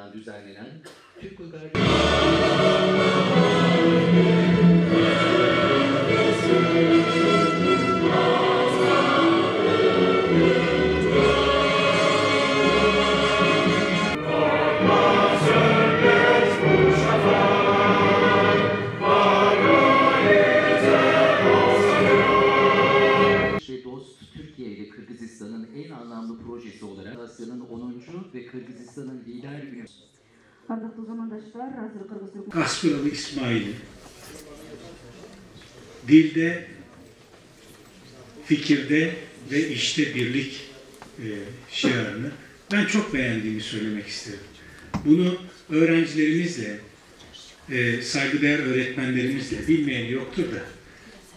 tarafından düzenlenen Türk Uygar Türkiye ile Kırgızistan'ın en anlamlı projesi olarak Asya'nın 10. ve Kırgızistan'ın lider üniversitesi. Aspiralı İsmail'in dilde, fikirde ve işte birlik şiarını ben çok beğendiğimi söylemek isterim. Bunu öğrencilerimizle, saygıdeğer öğretmenlerimizle, bilmeyen yoktur da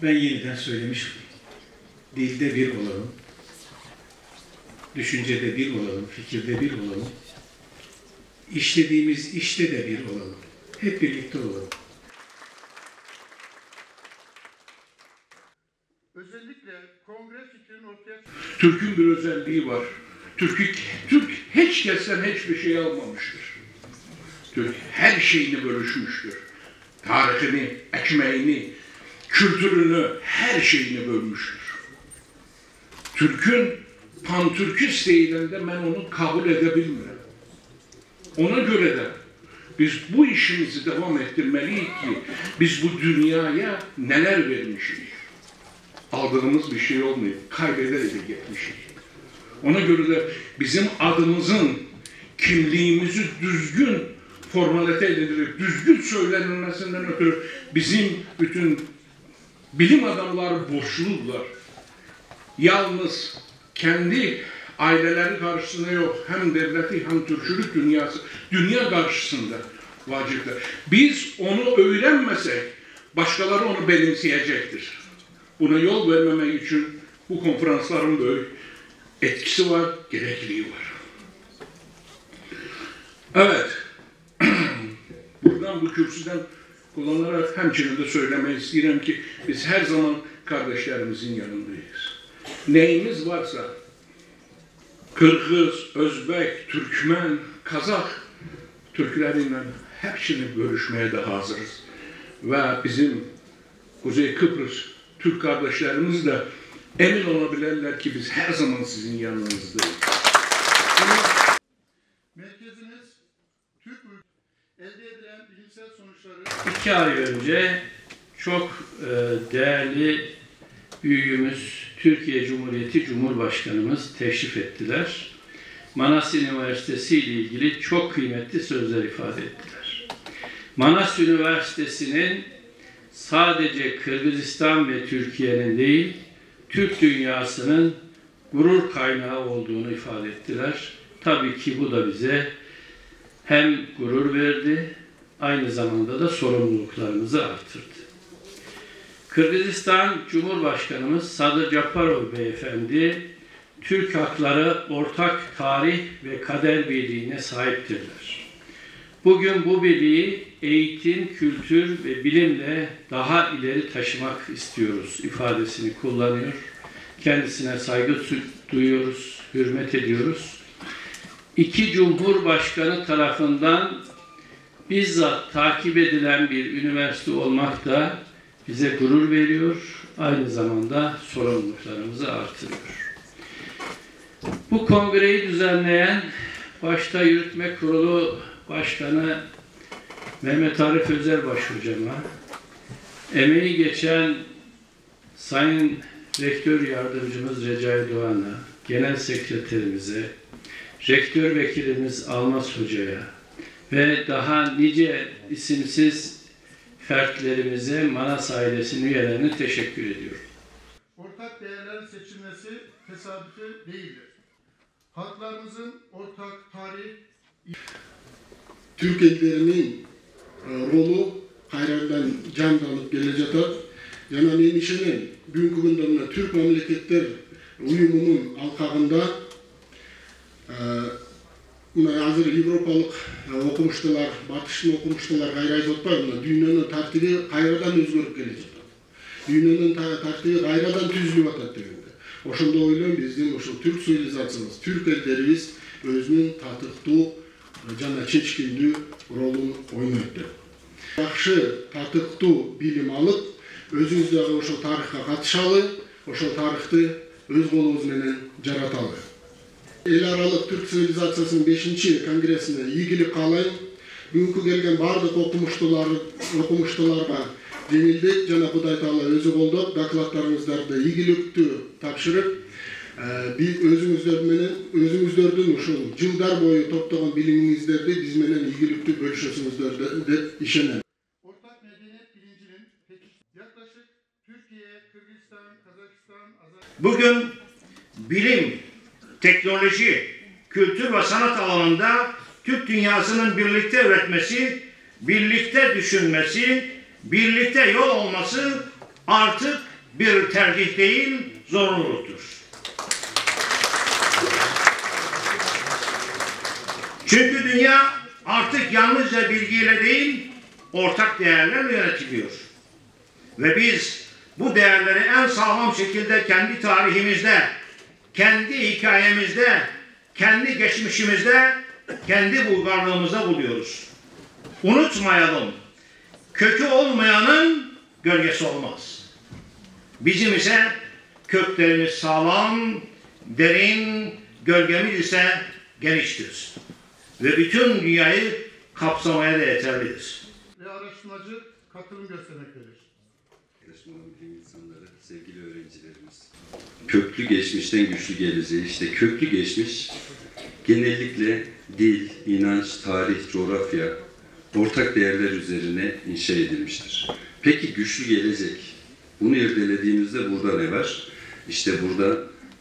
ben yeniden söylemiş olayım. Dilde bir olalım, düşüncede bir olalım, fikirde bir olalım, işlediğimiz işte de bir olalım, hep birlikte olalım. Özellikle kongre fikrinin ortaya Türk'ün bir özelliği var. Türk hiç kessen hiçbir şey almamıştır. Türk her şeyini bölüşmüştür. Tarihini, ekmeğini, kültürünü, her şeyini bölmüştür. Türk'ün pantürkist eğilimde ben onu kabul edebilmiyorum. Ona göre de biz bu işimizi devam ettirmeliyiz ki biz bu dünyaya neler vermişiz. Aldığımız bir şey olmuyor. Kaybederek gitmişiz. Ona göre de bizim adımızın, kimliğimizi düzgün formalite edilerek, düzgün söylenilmesinden ötürü bizim bütün bilim adamları borçlular. Yalnız kendi aileleri karşısında yok, hem devleti hem Türkçülük dünyası, dünya karşısında vacipler. Biz onu öğrenmesek, başkaları onu benimseyecektir. Buna yol vermemek için bu konferansların böyle etkisi var, gerekliliği var. Evet, buradan bu kürsüden kullanarak hemçinin de söylemeyi isterim ki biz her zaman kardeşlerimizin yanındayız. Neyimiz varsa Kırgız, Özbek, Türkmen, Kazak Türkleriyle hepsini görüşmeye de hazırız. Ve bizim Kuzey Kıbrıs Türk kardeşlerimiz de emin olabilirler ki biz her zaman sizin yanınızdayız. merkezimiz Türk elde edilen bilimsel sonuçları 2 ay önce çok değerli büyüğümüz Türkiye Cumhuriyeti Cumhurbaşkanımız teşrif ettiler. Manas Üniversitesi ile ilgili çok kıymetli sözler ifade ettiler. Manas Üniversitesi'nin sadece Kırgızistan ve Türkiye'nin değil, Türk dünyasının gurur kaynağı olduğunu ifade ettiler. Tabii ki bu da bize hem gurur verdi, aynı zamanda da sorumluluklarımızı artırdı. Kırgızistan Cumhurbaşkanımız Sadır Japarov Beyefendi, Türk hakları ortak tarih ve kader birliğine sahiptirler. Bugün bu birliği eğitim, kültür ve bilimle daha ileri taşımak istiyoruz ifadesini kullanıyor. Kendisine saygı duyuyoruz, hürmet ediyoruz. 2 Cumhurbaşkanı tarafından bizzat takip edilen bir üniversite olmak da bize gurur veriyor, aynı zamanda sorumluluklarımızı artırıyor. Bu kongreyi düzenleyen başta Yürütme Kurulu Başkanı Mehmet Arif Özerbaş hocama, emeği geçen Sayın Rektör Yardımcımız Recai Doğan'a, Genel Sekreterimize, Rektör Vekilimiz Almaz Hoca'ya ve daha nice isimsiz fertlerimize, Manas ailesinin üyelerine teşekkür ediyorum. ortak değerlerin seçilmesi tesadüfi değildir. Halklarımızın ortak tarih Türk ellerinin rolü hayrandan canlanıp gelecek. Yani men işine bugünkü gündemde Türk Memleketler Uyumu'nun alkağında hazır Avrupalık okumuştular, Batış'ın okumuştular gayrayız otpaydı. Dünyanın tartibi gayradan özgürüp gelecek. Dünyanın tartibi gayradan tüzülüp atat degende. Oşunda oylayın bizim Türk sivilizasyonumuz, Türk ellerimiz özünün tatıktı жана чечкиндүү ролун ойнойт деп. Жакшы, татыктуу билим алып, өзүңүз дагы ошол тарыхка катышалы, ошол тарыхты өз колубуз менен жараталы. Эл аралык түрк цивилизациясынын 5-чи конгрессине ийгилик каалайм. Бүгүнкү келген бардык окумуштууларга жеңилдик жана Кудай Таала өзү колдоп, докладдарыңыздарды ийгиликтүү тапшырып, өзүңүздөрдүн ушул жылдар бою топтогон билимиңиздерди биз менен ийгиликтүү бөлүшөсүңүздөр деп ишенем. Ortak medeniyet bilincinin yaklaşık Türkiye, Kırgızistan, Kazakistan, Bugün bilim, teknoloji, kültür ve sanat alanında Türk dünyasının birlikte üretmesi, birlikte düşünmesi, birlikte yol olması artık bir tercih değil, zorunluluktur. Çünkü dünya artık yalnızca bilgiyle değil, ortak değerlerle yönetiliyor. Ve biz bu değerleri en sağlam şekilde kendi tarihimizde, kendi hikayemizde, kendi geçmişimizde, kendi uygarlığımızda buluyoruz. Unutmayalım, kökü olmayanın gölgesi olmaz. Bizim ise köklerimiz sağlam, derin, gölgemiz ise geniştir. Ve bütün dünyayı kapsamaya da yeterlidir. ve araştırmacı katılım göstermektedir. Bilim insanları, sevgili öğrencilerimiz. Köklü geçmişten güçlü geleceği, işte köklü geçmiş genellikle dil, inanç, tarih, coğrafya, ortak değerler üzerine inşa edilmiştir. Peki güçlü gelecek? Bunu irdelediğimizde burada ne var? İşte burada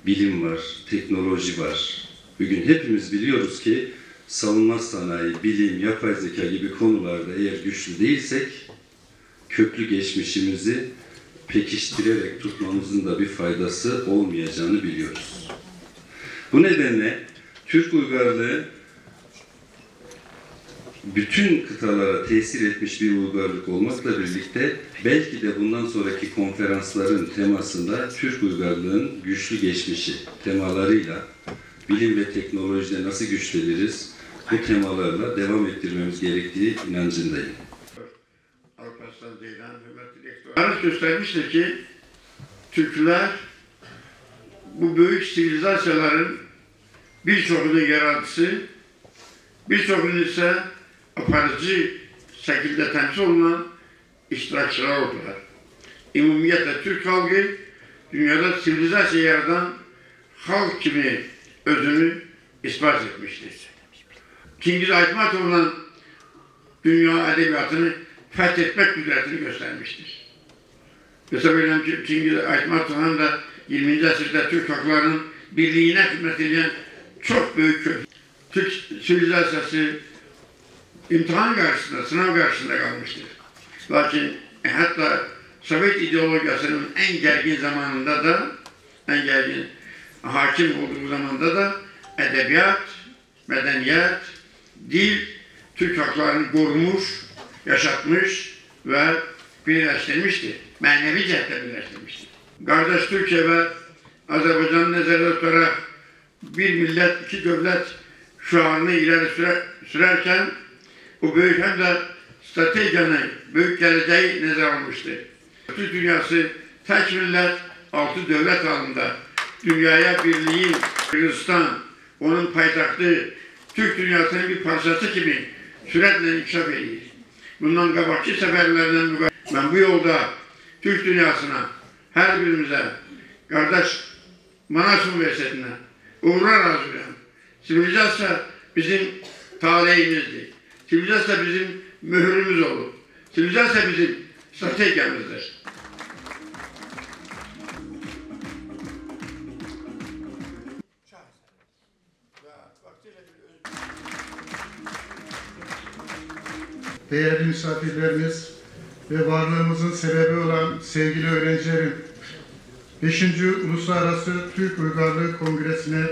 bilim var, teknoloji var. Bugün hepimiz biliyoruz ki savunma sanayi, bilim, yapay zeka gibi konularda eğer güçlü değilsek köklü geçmişimizi pekiştirerek tutmamızın da bir faydası olmayacağını biliyoruz. Bu nedenle Türk uygarlığı bütün kıtalara tesir etmiş bir uygarlık olmakla birlikte belki de bundan sonraki konferansların temasında Türk uygarlığının güçlü geçmişi temalarıyla bilim ve teknolojide nasıl güçleniriz bu temalarla devam ettirmemiz gerektiği inancındayım. Alparslan Ceylan, hürmetli rektör. Tarih göstermiştir ki Türkler bu büyük sivilizasyonların birçoğunun yaratıcısı, birçoğunun ise aparıcı şekilde temsil olunan iştirakçılar oldular. İmumiyetle Türk halkı dünyada sivilizasyon yaratan halk kimi özünü ispat etmiştir. Çingiz Aytmatov'la dünya edebiyatını fethetmek kudretini göstermiştir. Mesela Çingiz Aytmatov'un da 20. asırda Türk halklarının birliğine hizmet eden çok büyük kötü. Türk sivilizasyonu imtihan karşısında, sınav karşısında kalmıştır. Lakin hatta Sovyet ideolojisinin en gergin zamanında da, en gergin hakim olduğu zamanda da edebiyat, medeniyet, dil, Türk halklarını korumuş, yaşatmış ve birleştirmiştir. Manevi cihette birleştirmiştir. Kardeş Türkiye ve Azerbaycan'ın nezarda tutarak bir millet, iki devlet şuarını ileri sürerken bu büyük hem de stratejiyanın büyük geleceği nezar almıştır. Türk dünyası tek millet, 6 devlet halinde dünyaya birliğin Kırgızistan, onun payitahtı Türk dünyasının bir parçası gibi süratle inkişaf ediyor. Bundan kabakçı seferlerden ben bu yolda Türk dünyasına, her birimize, kardeş Manas Üniversitesi'ne uğruna razı oluyorum. Sivilizasyon bizim talihimizdir. Sivilizasyon bizim mühürümüz olur. Sivilizasyon bizim stratejimizdir. Değerli misafirlerimiz ve varlığımızın sebebi olan sevgili öğrencilerim, 5. Uluslararası Türk Uygarlığı Kongresi'ne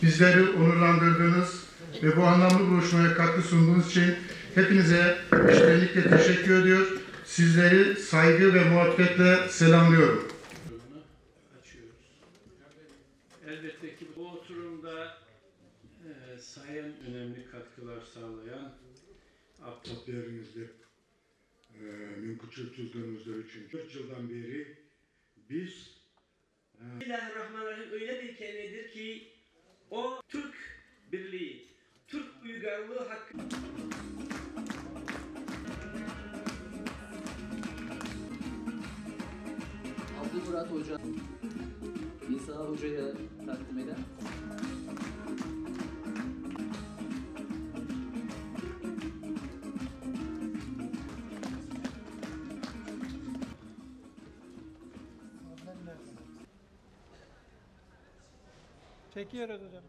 bizleri onurlandırdığınız ve bu anlamlı buluşmaya katkı sunduğunuz için hepinize içtenlikle teşekkür ediyor. Sizleri saygı ve muhabbetle selamlıyorum. Elbette ki bu oturumda sayın önemli katkılar sağlayan Değerinizde mümkün çözümümüzler için 4 yıldan beri biz Bismillahirrahmanirrahim öyle bir kelimedir ki o Türk birliği, Türk uygarlığı hakkı. Abdülmurat Hoca, İsa Hoca'ya takdim eder. Çekiyoruz hocam.